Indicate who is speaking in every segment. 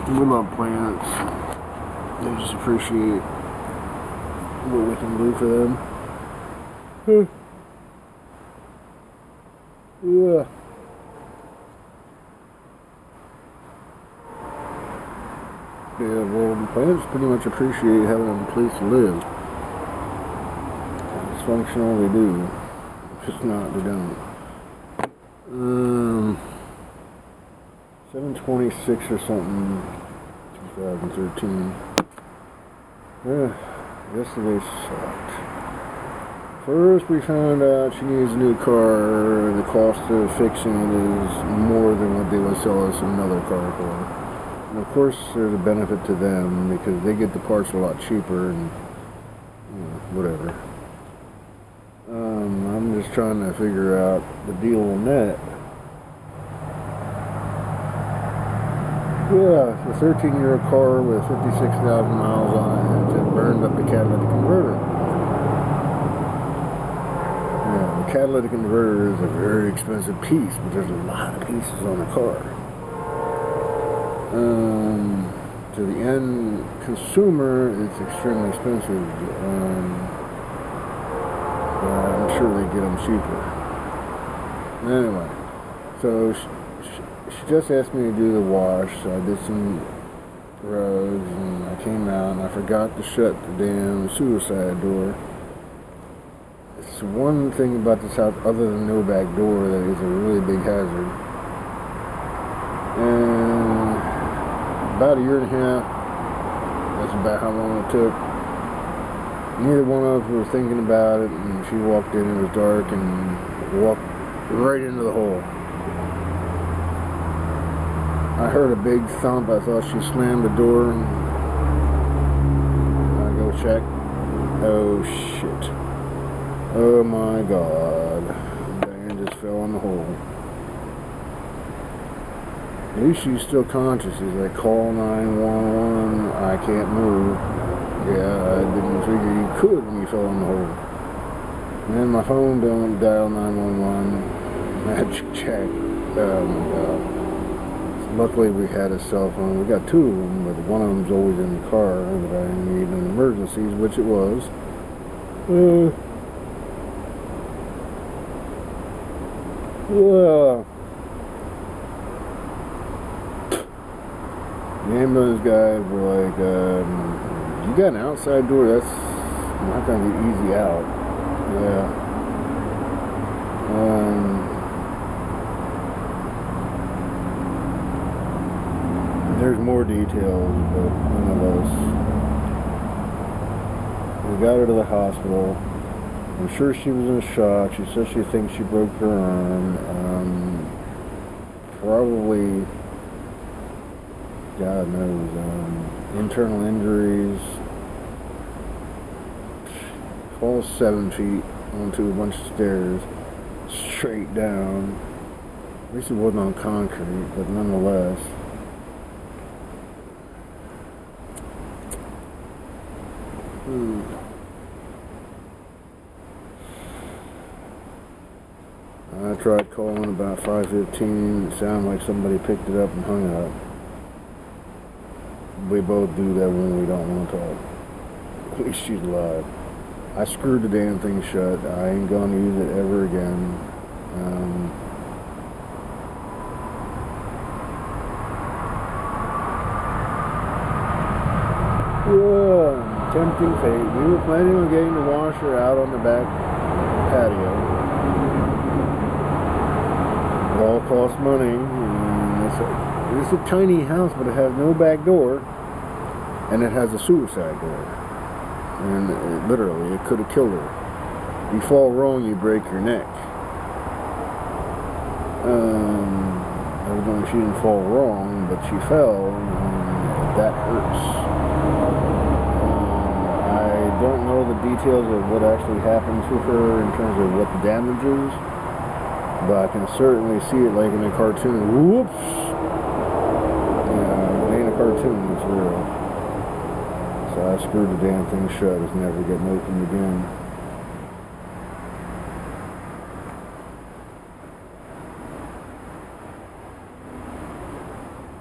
Speaker 1: We love plants. They just appreciate what we can do for them. Yeah. Yeah, well, the plants pretty much appreciate having a place to live. It's functional, they do. If it's not, they don't. 7/26 or something, 2013. Yeah, yesterday sucked. First, we found out she needs a new car. The cost of fixing it is more than what they would sell us another car for. And of course, there's a benefit to them because they get the parts a lot cheaper and whatever. I'm just trying to figure out the deal on that. Yeah, it's a 13-year-old car with 56,000 miles on it that burned up the catalytic converter. Yeah, the catalytic converter is a very expensive piece, but there's a lot of pieces on the car. To the end consumer, it's extremely expensive. I'm sure they get them cheaper. Anyway, so she just asked me to do the wash, so I did some roads, and I came out, and I forgot to shut the damn suicide door. It's one thing about this house, other than no back door, that is a really big hazard. And about a year and a half, that's about how long it took. Neither one of us was thinking about it, and she walked in, it was dark, and walked right into the hole. I heard a big thump. I thought she slammed the door, and I go check. Oh shit. Oh my god. Diane just fell in the hole. At least she's still conscious. She's like, call 911. I can't move. Yeah, I didn't figure you could when you fell in the hole. And then my phone don't dial 911. Magic check. Oh my god. Luckily we had a cell phone. We got two of them, but one of them's always in the car that I need in emergencies, which it was. The ambulance guys were like, you got an outside door, that's not going to be easy out. Yeah. There's more details, but nonetheless. We got her to the hospital. I'm sure she was in shock. She says she thinks she broke her arm. Probably, God knows, internal injuries. Falls 7 feet onto a bunch of stairs, straight down. At least it wasn't on concrete, but nonetheless. I tried calling about 5:15. It sounded like somebody picked it up and hung up. We both do that when we don't want to talk. At least she's alive. I screwed the damn thing shut. I ain't gonna use it ever again. Yeah, tempting fate. We were planning on getting the washer out on the back patio. It all costs money. And it's a tiny house, but it has no back door, and it has a suicide door. And literally, it could have killed her. You fall wrong, you break your neck. Evidently, she didn't fall wrong, but she fell, and that hurts. I don't know the details of what actually happened to her in terms of what the damage is, but I can certainly see it like in a cartoon. Whoops! Yeah, it ain't a cartoon, it's real. So I screwed the damn thing shut. It's never getting opened again.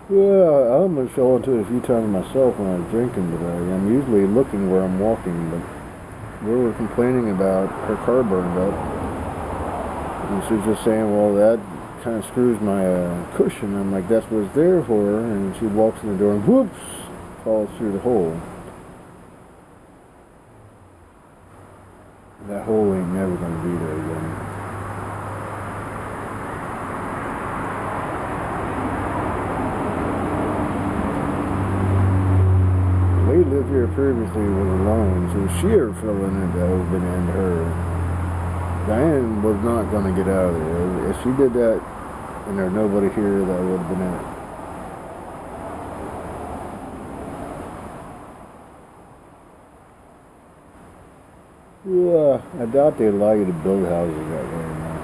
Speaker 1: Yeah, I almost fell into it a few times myself when I was drinking, but I'm usually looking where I'm walking. But we were complaining about her car burned up, and she was just saying, well, that kind of screws my cushion. I'm like, that's what it's there for. And she walks in the door and whoops, falls through the hole. That hole ain't never going to be there again. We lived here previously was alone, so if she ever fell in it, that would have been the end of her. Diane was not going to get out of there. If she did that and there's nobody here, that would have been it. Yeah, I doubt they allow you to build houses that way now.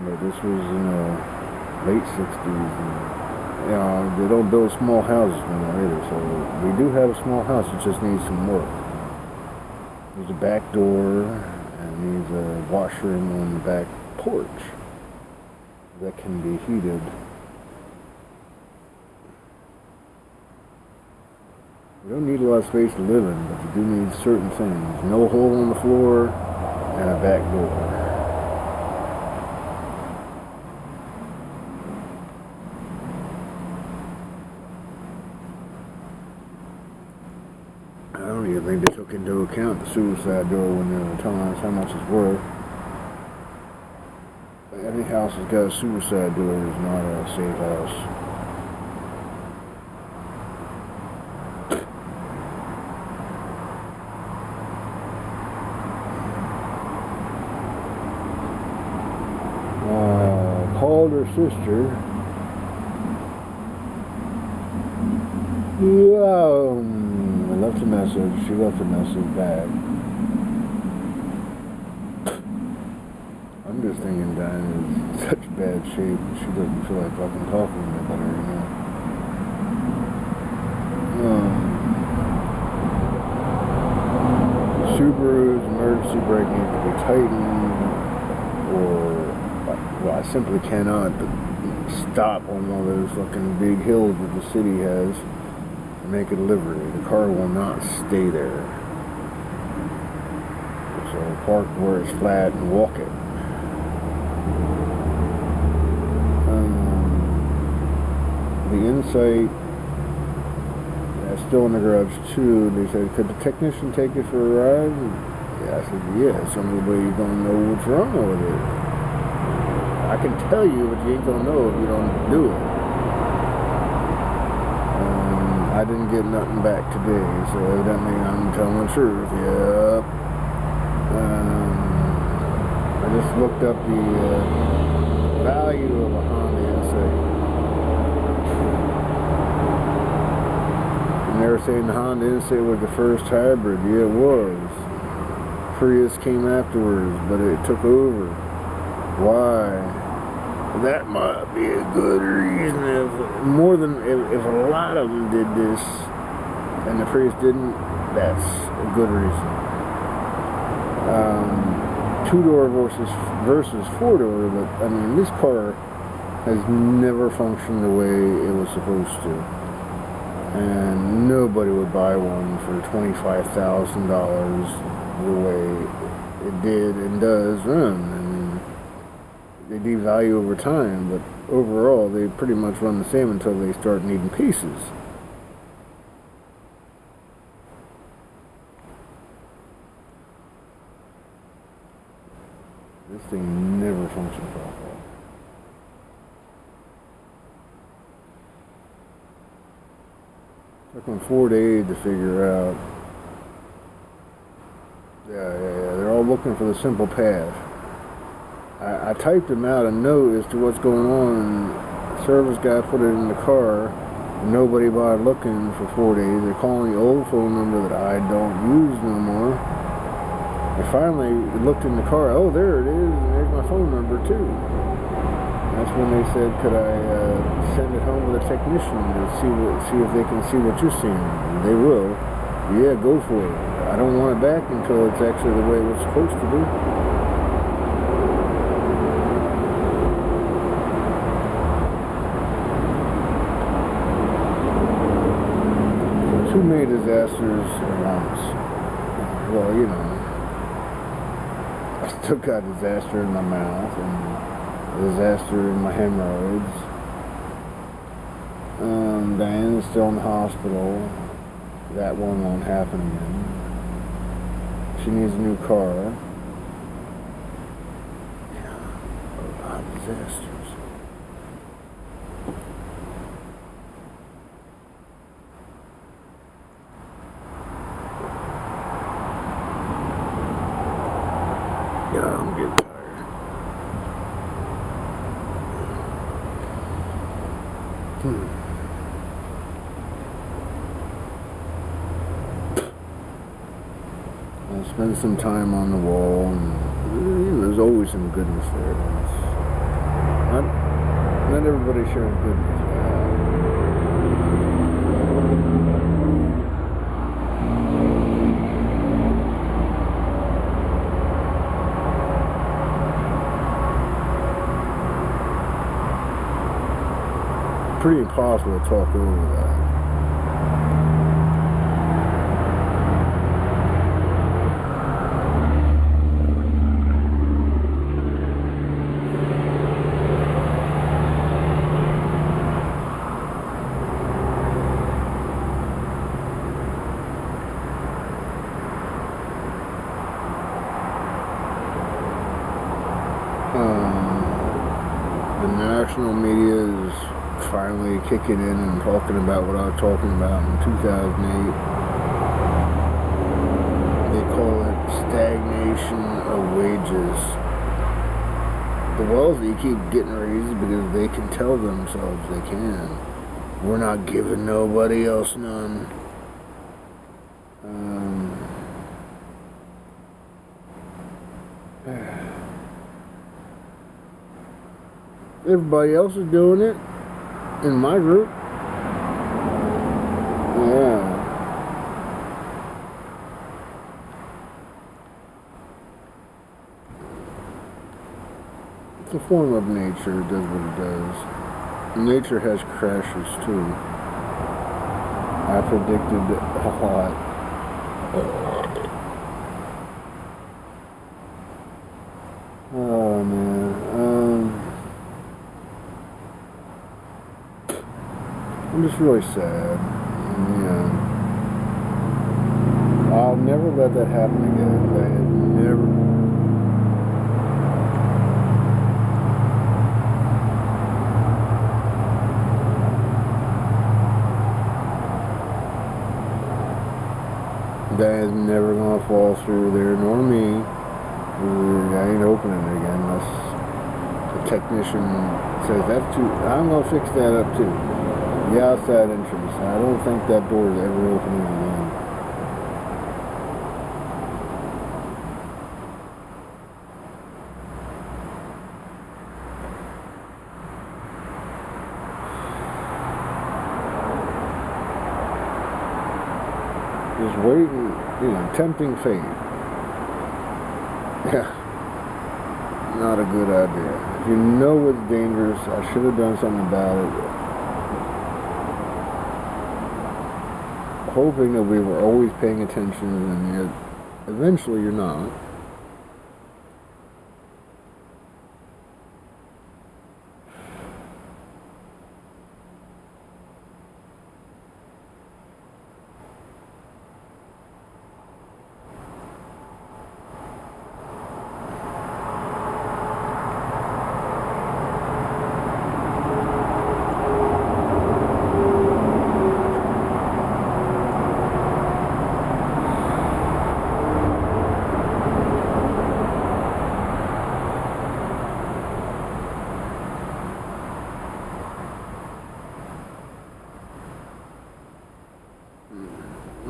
Speaker 1: But this was in the late 60s. And, they don't build small houses anymore either. So we do have a small house. It just needs some work. There's a back door and needs a washroom on the back porch that can be heated. You don't need a lot of space to live in, but you do need certain things. No hole in the floor and a back door. I don't even think they took into account the suicide door when they were telling us how much it's worth. Every house that's got a suicide door is not a safe house. Called her sister. I left a message. She left a message back. I'm just thinking Diane is in such bad shape. She doesn't feel like fucking talking about her anymore. Subaru's emergency brake needs to be tightened, or well, I simply cannot stop on one of those fucking big hills that the city has and make a delivery. The car will not stay there. So park where it's flat and walk it. The Insight, that's still in the garage too. They said, could the technician take it for a ride? Yeah, I said, yeah, somebody's gonna know what's wrong with it. I can tell you, but you ain't gonna know if you don't do it. I didn't get nothing back today, so evidently I'm telling the truth. Yep. I just looked up the value of a Honda Insight. And they were saying the Honda Insight was the first hybrid. Yeah, it was. Prius came afterwards, but it took over. Why? That might be a good reason. If a lot of them did this and the Prius didn't, that's a good reason. Two-door versus four-door, but I mean, this car has never functioned the way it was supposed to, and nobody would buy one for $25,000 the way it did and does run. They devalue over time, but overall they pretty much run the same until they start needing pieces. This thing never functioned properly. Took them 4 days to figure out. Yeah. They're all looking for the simple path. I typed them out a note as to what's going on, and the service guy put it in the car, and nobody bothered looking for 4 days. They're calling the old phone number that I don't use no more. I finally looked in the car, oh, there it is, and there's my phone number too. That's when they said, could I send it home with a technician to see if they can see what you're seeing. And they will. Yeah, go for it. I don't want it back until it's actually the way it was supposed to be. too many disasters at once. Well, you know, I still got disaster in my mouth and disaster in my hemorrhoids. Diana's still in the hospital. That one won't happen again. She needs a new car. Yeah, a lot of disasters. Yeah, I'm getting tired. I'll spend some time on the wall, and you know, there's always some goodness there. Not everybody shares goodness. Pretty impossible to talk over that. The national media is finally kicking in and talking about what I was talking about in 2008. They call it stagnation of wages. The wealthy keep getting raises because they can tell themselves they can. We're not giving nobody else none. Everybody else is doing it in my group. Yeah. It's a form of nature. It does what it does. Nature has crashes too. I predicted a lot. Oh man. I'm just really sad. Yeah. I'll never let that happen again. I had never. That is never gonna fall through there, nor me. I ain't opening it again unless the technician says that's too. I'm gonna fix that up too. The outside entrance. I don't think that door is ever opening again. Just waiting, you know, tempting fate. Yeah. Not a good idea. If you know it's dangerous, I should have done something about it. Hoping that we were always paying attention, and yet eventually you're not.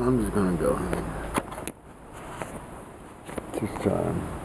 Speaker 1: I'm just gonna go home. It's time.